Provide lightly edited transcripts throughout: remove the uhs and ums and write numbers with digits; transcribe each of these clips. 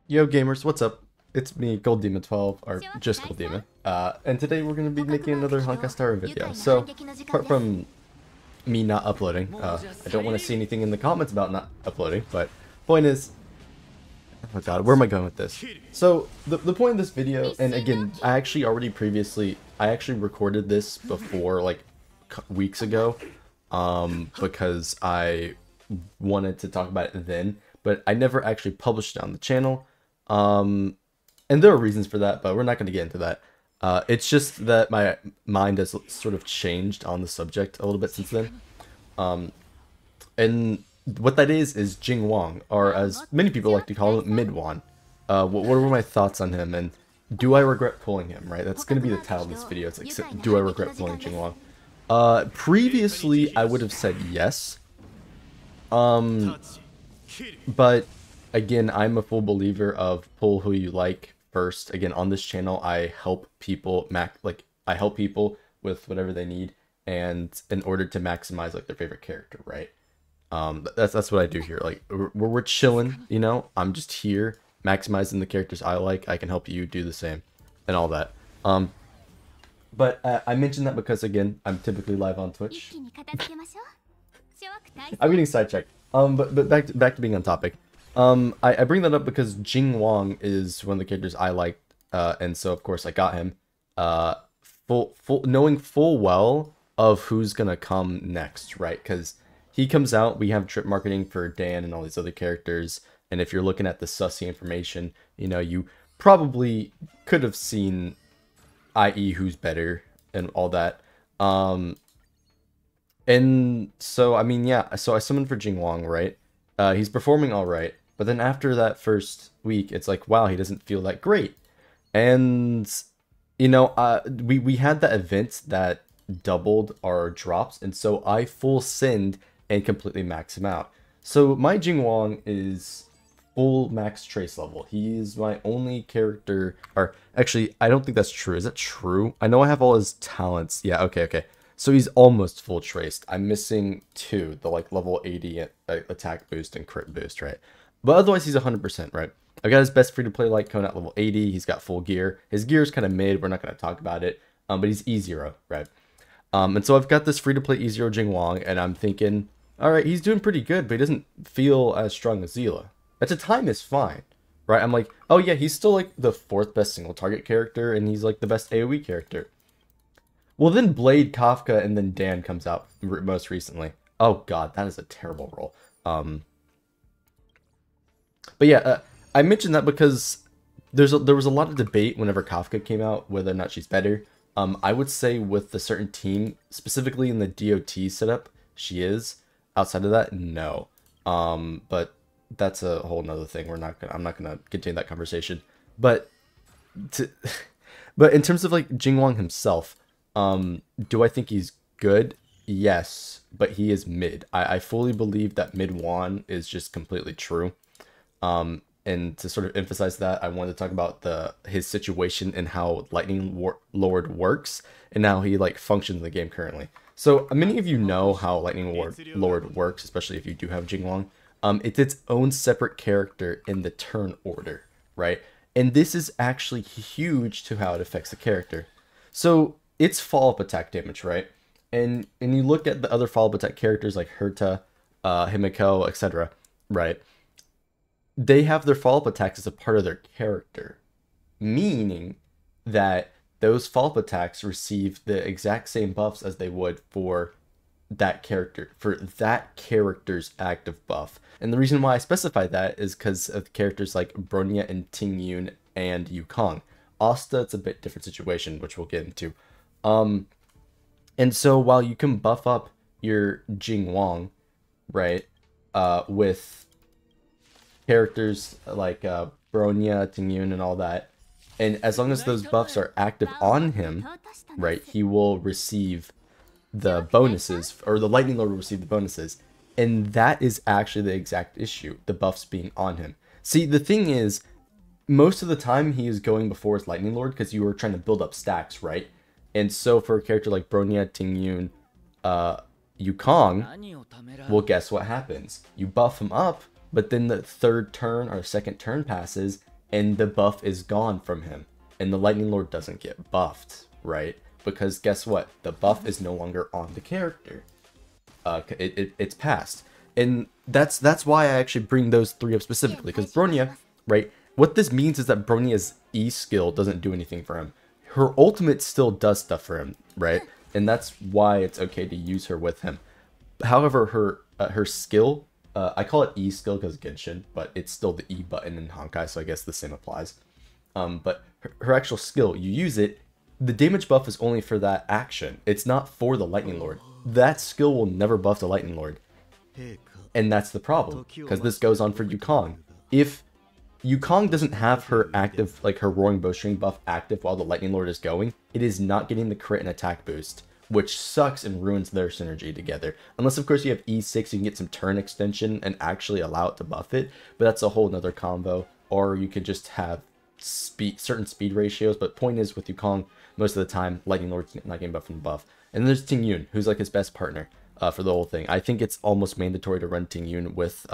Yo gamers, what's up? It's me, GoldDemon 12, or just GoldDemon. And today we're going to be making another Honkai Star video. So, apart from me not uploading, I don't want to see anything in the comments about not uploading, but point is, oh god, where am I going with this? So, the point of this video, and again, I actually recorded this before, like, weeks ago, because I wanted to talk about it then, but I never actually published it on the channel. And there are reasons for that, but we're not going to get into that. It's just that my mind has sort of changed on the subject a little bit since then. And what that is Jing Yuan, or as many people like to call him, Midwan. What were my thoughts on him, and do I regret pulling him, right? That's going to be the title of this video. It's like, do I regret pulling Jing Yuan? Previously, I would have said yes. But again, I'm a full believer of pull who you like first. Again, on this channel, I help people I help people with whatever they need, and in order to maximize like their favorite character, right? That's what I do here. Like we're chilling, you know. I'm just here maximizing the characters I like. I can help you do the same, and all that. But I mentioned that because again, I'm typically live on Twitch. I'm getting sidetracked. But back to being on topic. I bring that up because Jing Yuan is one of the characters I liked, and so of course I got him. Knowing full well of who's gonna come next, right? Because he comes out, we have trip marketing for Dan and all these other characters, and if you're looking at the sussy information, you know, you probably could have seen, i.e., who's better and all that. And so, I mean, yeah, so I summoned for Jing Yuan, right? He's performing all right, but then after that first week, it's like, wow, he doesn't feel that great. And, you know, we had that event that doubled our drops, and so I full send and completely max him out. So my Jing Yuan is full max trace level. He is my only character, or actually, I don't think that's true. Is that true? I know I have all his talents. Yeah, okay. So he's almost full traced. I'm missing 2, the like level 80 attack boost and crit boost, right? But otherwise he's 100%, right? I got his best free-to-play light cone at level 80. He's got full gear. His gear is kind of mid. We're not going to talk about it. But he's E0, right? And so I've got this free-to-play E0 Jing Yuan, and I'm thinking, all right, he's doing pretty good, but he doesn't feel as strong as Zila. At the time, is fine, right? I'm like, oh yeah, he's still like the 4th best single target character, and he's like the best AoE character. Well, then Blade, Kafka, and then Dan comes out most recently. Oh god, that is a terrible role. But yeah, I mentioned that because there was a lot of debate whenever Kafka came out, whether or not she's better. I would say with the certain team, specifically in the DOT setup, she is. Outside of that, no. But that's a whole nother thing. I'm not gonna continue that conversation. But but in terms of like Jing Yuan himself, do I think he's good? Yes, but he is mid. I fully believe that mid Yuan is just completely true. And to sort of emphasize that, I wanted to talk about his situation and how Lightning Lord works and how he like functions in the game currently. So many of you know how Lightning Lord works, especially if you do have Jing Yuan. It's its own separate character in the turn order, right? And this is actually huge to how it affects the character. So it's follow-up attack damage, right? And you look at the other follow-up attack characters like Herta, Himiko, etc., right? They have their follow-up attacks as a part of their character, meaning that those follow-up attacks receive the exact same buffs as they would for that character's active buff. And the reason why I specify that is because of characters like Bronya and Ting Yun and Yukong. Asta, it's a bit different situation, which we'll get into. And so while you can buff up your Jing Yuan, right, with characters like Bronya, Ting Yun, and all that, and as long as those buffs are active on him, right, he will receive the bonuses, or the Lightning Lord will receive the bonuses, and that is actually the exact issue, the buffs being on him. See, the thing is, most of the time he is going before his Lightning Lord because you were trying to build up stacks, right? And so for a character like Bronya, Ting Yun, Yukong, well, guess what happens? You buff him up, but then the 3rd turn or 2nd turn passes, and the buff is gone from him, and the Lightning Lord doesn't get buffed, right? Because guess what? The buff is no longer on the character. It's passed. And that's why I actually bring those three up specifically, because Bronya, right? What this means is that Bronya's E skill doesn't do anything for him. Her ultimate still does stuff for him, right? And that's why it's okay to use her with him. However, her skill, I call it E skill because Genshin, but it's still the E button in Honkai, so I guess the same applies. But her actual skill, you use it, the damage buff is only for that action. It's not for the Lightning Lord. That skill will never buff the Lightning Lord. And that's the problem, because this goes on for Yukong. If Yukong doesn't have her active, like her Roaring Bowstring buff active while the Lightning Lord is going, it is not getting the crit and attack boost, which sucks and ruins their synergy together. Unless, of course, you have E6, you can get some turn extension and actually allow it to buff it, but that's a whole nother combo. Or you could just have certain speed ratios, but point is, with Yukong, most of the time, Lightning Lord's not getting buffed from the buff. And then there's Jing Yuan, who's like his best partner for the whole thing. I think it's almost mandatory to run Jing Yuan with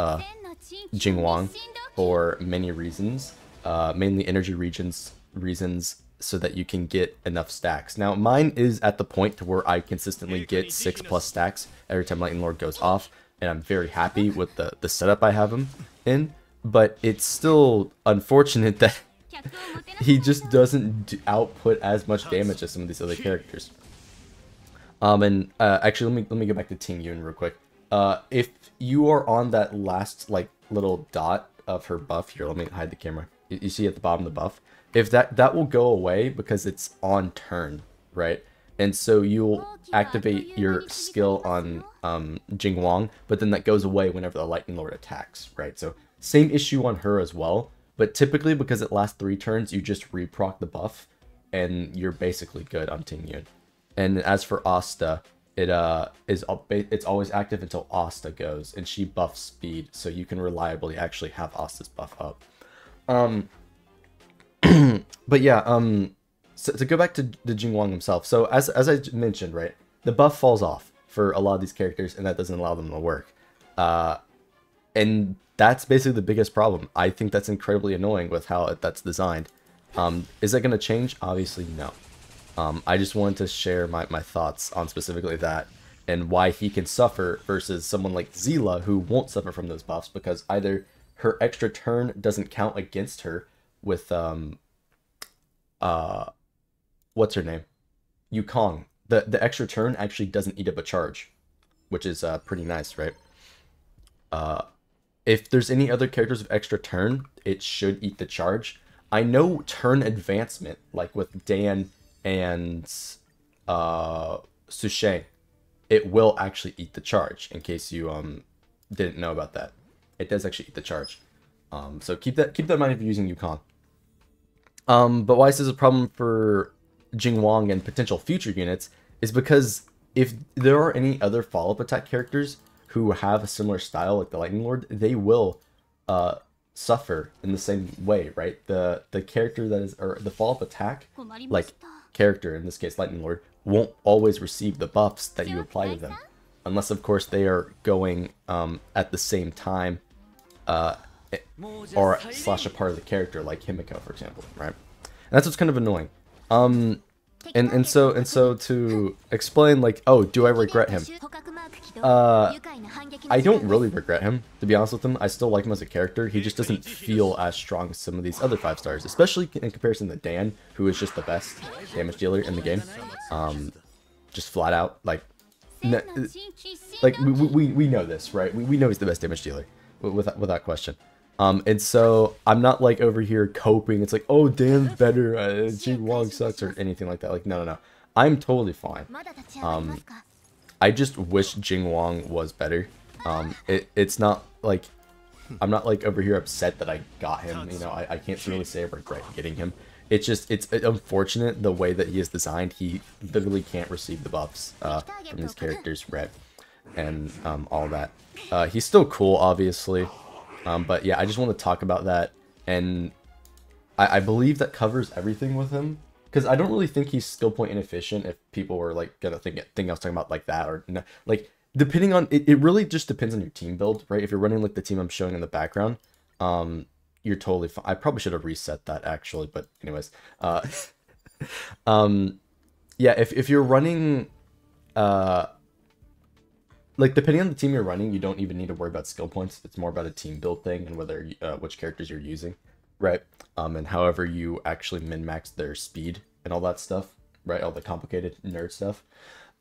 Jing Yuan for many reasons, mainly energy reasons, so that you can get enough stacks. Now, mine is at the point to where I consistently get 6+ stacks every time Lightning Lord goes off, and I'm very happy with the setup I have him in, but it's still unfortunate that he just doesn't output as much damage as some of these other characters. Actually, let me go back to Jing Yuan real quick. If you are on that last like little dot of her buff here, let me hide the camera. You see at the bottom of the buff, if that will go away because it's on turn, right? And so you'll activate your skill on Jing Yuan, but then that goes away whenever the Lightning Lord attacks, right? So same issue on her as well, but typically because it lasts 3 turns, you just reproc the buff, and you're basically good on Jing Yuan. And as for Asta, it's always active until Asta goes, and she buffs speed, so you can reliably actually have Asta's buff up. But yeah, so to go back to the Jing Yuan himself, so as I mentioned, right, the buff falls off for a lot of these characters, and that doesn't allow them to work. And that's basically the biggest problem. I think that's incredibly annoying with how that's designed. Is that going to change? Obviously, no. I just wanted to share my thoughts on specifically that, and why he can suffer versus someone like Zila, who won't suffer from those buffs, because either her extra turn doesn't count against her with, what's her name? Yukong. The extra turn actually doesn't eat up a charge, which is pretty nice, right? If there's any other characters with extra turn, it should eat the charge. I know turn advancement, like with Dan and Susheng, it will actually eat the charge, in case you didn't know about that. It does actually eat the charge. So keep that in mind if you're using Yukong. But why this is a problem for Jing Yuan and potential future units is because if there are any other follow-up attack characters who have a similar style like the Lightning Lord, they will suffer in the same way, right? The character that is, or the follow-up attack, like character, in this case Lightning Lord, won't always receive the buffs that you apply to them, unless of course they are going at the same time, or slash a part of the character, like Himiko, for example, right? And that's what's kind of annoying. And so to explain, like, oh, do I regret him? I don't really regret him, to be honest with him. I still like him as a character. He just doesn't feel as strong as some of these other 5 stars, especially in comparison to Dan, who is just the best damage dealer in the game. Just flat out, like we know this, right? We know he's the best damage dealer, without question. And so I'm not like over here coping. It's like, oh, Dan's better, Jing Yuan sucks, or anything like that. Like, no. I'm totally fine. I just wish Jing Yuan was better. It's not like, I'm not like over here upset that I got him. You know, I can't really say I regret getting him. It's just, it's unfortunate the way that he is designed. He literally can't receive the buffs from these characters, right? And all that. He's still cool, obviously. But yeah, I just want to talk about that, and I believe that covers everything with him, because I don't really think he's skill point inefficient. If people were like gonna think I was talking about like that, or no, like depending on it really just depends on your team build, right? If you're running like the team I'm showing in the background, you're totally fine. I probably should have reset that actually, but anyways, um, yeah, if you're running, uh, like depending on the team you're running, you don't even need to worry about skill points. It's more about a team build thing and whether which characters you're using, right? And however you actually min max their speed and all that stuff, right? All the complicated nerd stuff.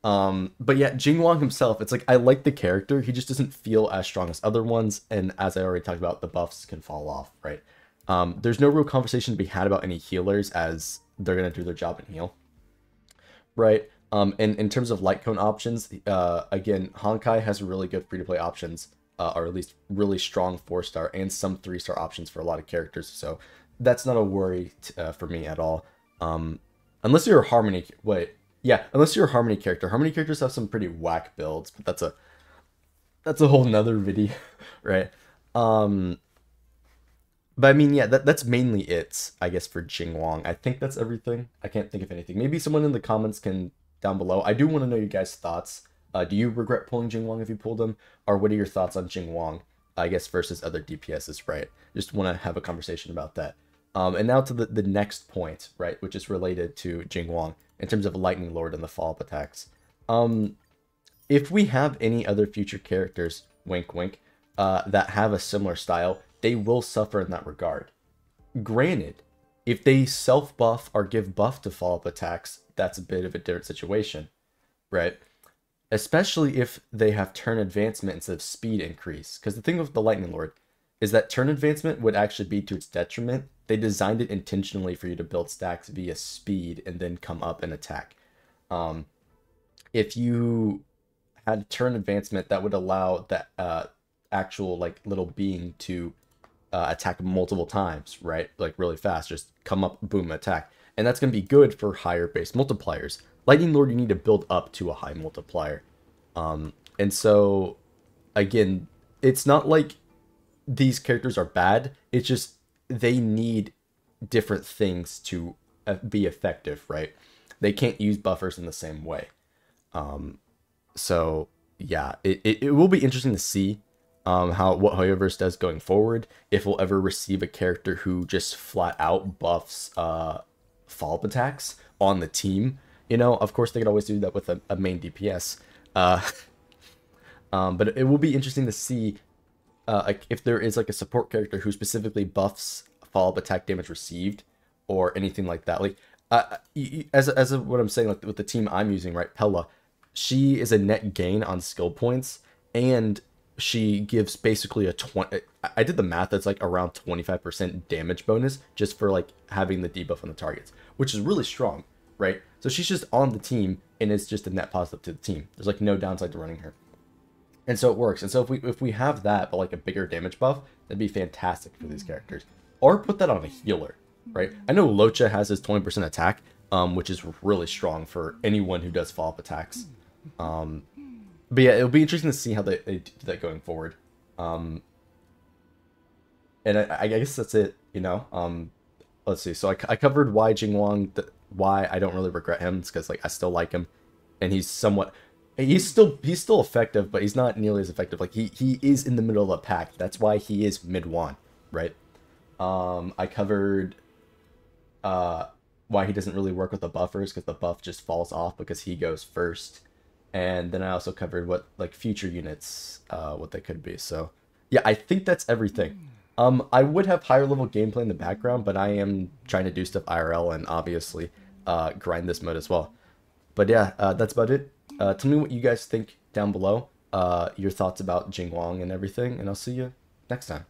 But yeah, Jing Yuan himself, it's like I like the character. He just doesn't feel as strong as other ones, and as I already talked about, the buffs can fall off, right? There's no real conversation to be had about any healers as they're gonna do their job and heal, right? And in terms of light cone options, again, Honkai has really good free-to-play options, or at least really strong 4-star and some 3-star options for a lot of characters. So that's not a worry for me at all. Unless you're a Harmony, unless you're a Harmony character. Harmony characters have some pretty whack builds, but that's a whole nother video, right? But I mean, yeah, that's mainly it, I guess, for Jing Yuan. I think that's everything. I can't think of anything. Maybe someone in the comments can down below. I do want to know you guys' thoughts. Do you regret pulling Jing Yuan if you pulled him? Or what are your thoughts on Jing Yuan, I guess, versus other DPSs, right? Just want to have a conversation about that. And now to the next point, right, which is related to Jing Yuan in terms of Lightning Lord and the follow-up attacks. If we have any other future characters, wink wink, that have a similar style, they will suffer in that regard. Granted, if they self-buff or give buff to follow-up attacks, that's a bit of a different situation, right? Especially if they have turn advancement instead of speed increase. Because the thing with the Lightning Lord is that turn advancement would actually be to its detriment. They designed it intentionally for you to build stacks via speed and then come up and attack. If you had turn advancement, that would allow that actual like little being to attack multiple times, right? Like really fast, just come up, boom, attack. And that's going to be good for higher base multipliers. Lightning Lord, you need to build up to a high multiplier. And so, again, it's not like these characters are bad. It's just they need different things to be effective, right? They can't use buffers in the same way. So, yeah, it will be interesting to see what Hoyoverse does going forward. If we'll ever receive a character who just flat out buffs follow-up attacks on the team. You know, of course, they could always do that with a main DPS. But it will be interesting to see like if there is like a support character who specifically buffs follow-up attack damage received or anything like that. Like as what I'm saying, like with the team I'm using, right, Pella, she is a net gain on skill points, and she gives basically a 20. I did the math. That's like around 25% damage bonus just for like having the debuff on the targets, which is really strong, right? So she's just on the team, and it's just a net positive to the team. There's like no downside to running her, and so it works. And so if we have that, but like a bigger damage buff, that'd be fantastic for these characters. Or put that on a healer, right? I know Locha has his 20% attack, which is really strong for anyone who does follow-up attacks. But yeah, it'll be interesting to see how they do that going forward. And I guess that's it, you know? Let's see. So I covered why Jing Yuan, why I don't really regret him. It's because like I still like him, and he's somewhat, he's still effective, but he's not nearly as effective. Like he is in the middle of a pack. That's why he is mid-1, right? I covered why he doesn't really work with the buffers, because the buff just falls off because he goes first. And then I also covered what like future units, what they could be. So yeah, I think that's everything. I would have higher level gameplay in the background, but I am trying to do stuff IRL and obviously grind this mode as well. But yeah, that's about it. Tell me what you guys think down below, your thoughts about Jing Yuan and everything, and I'll see you next time.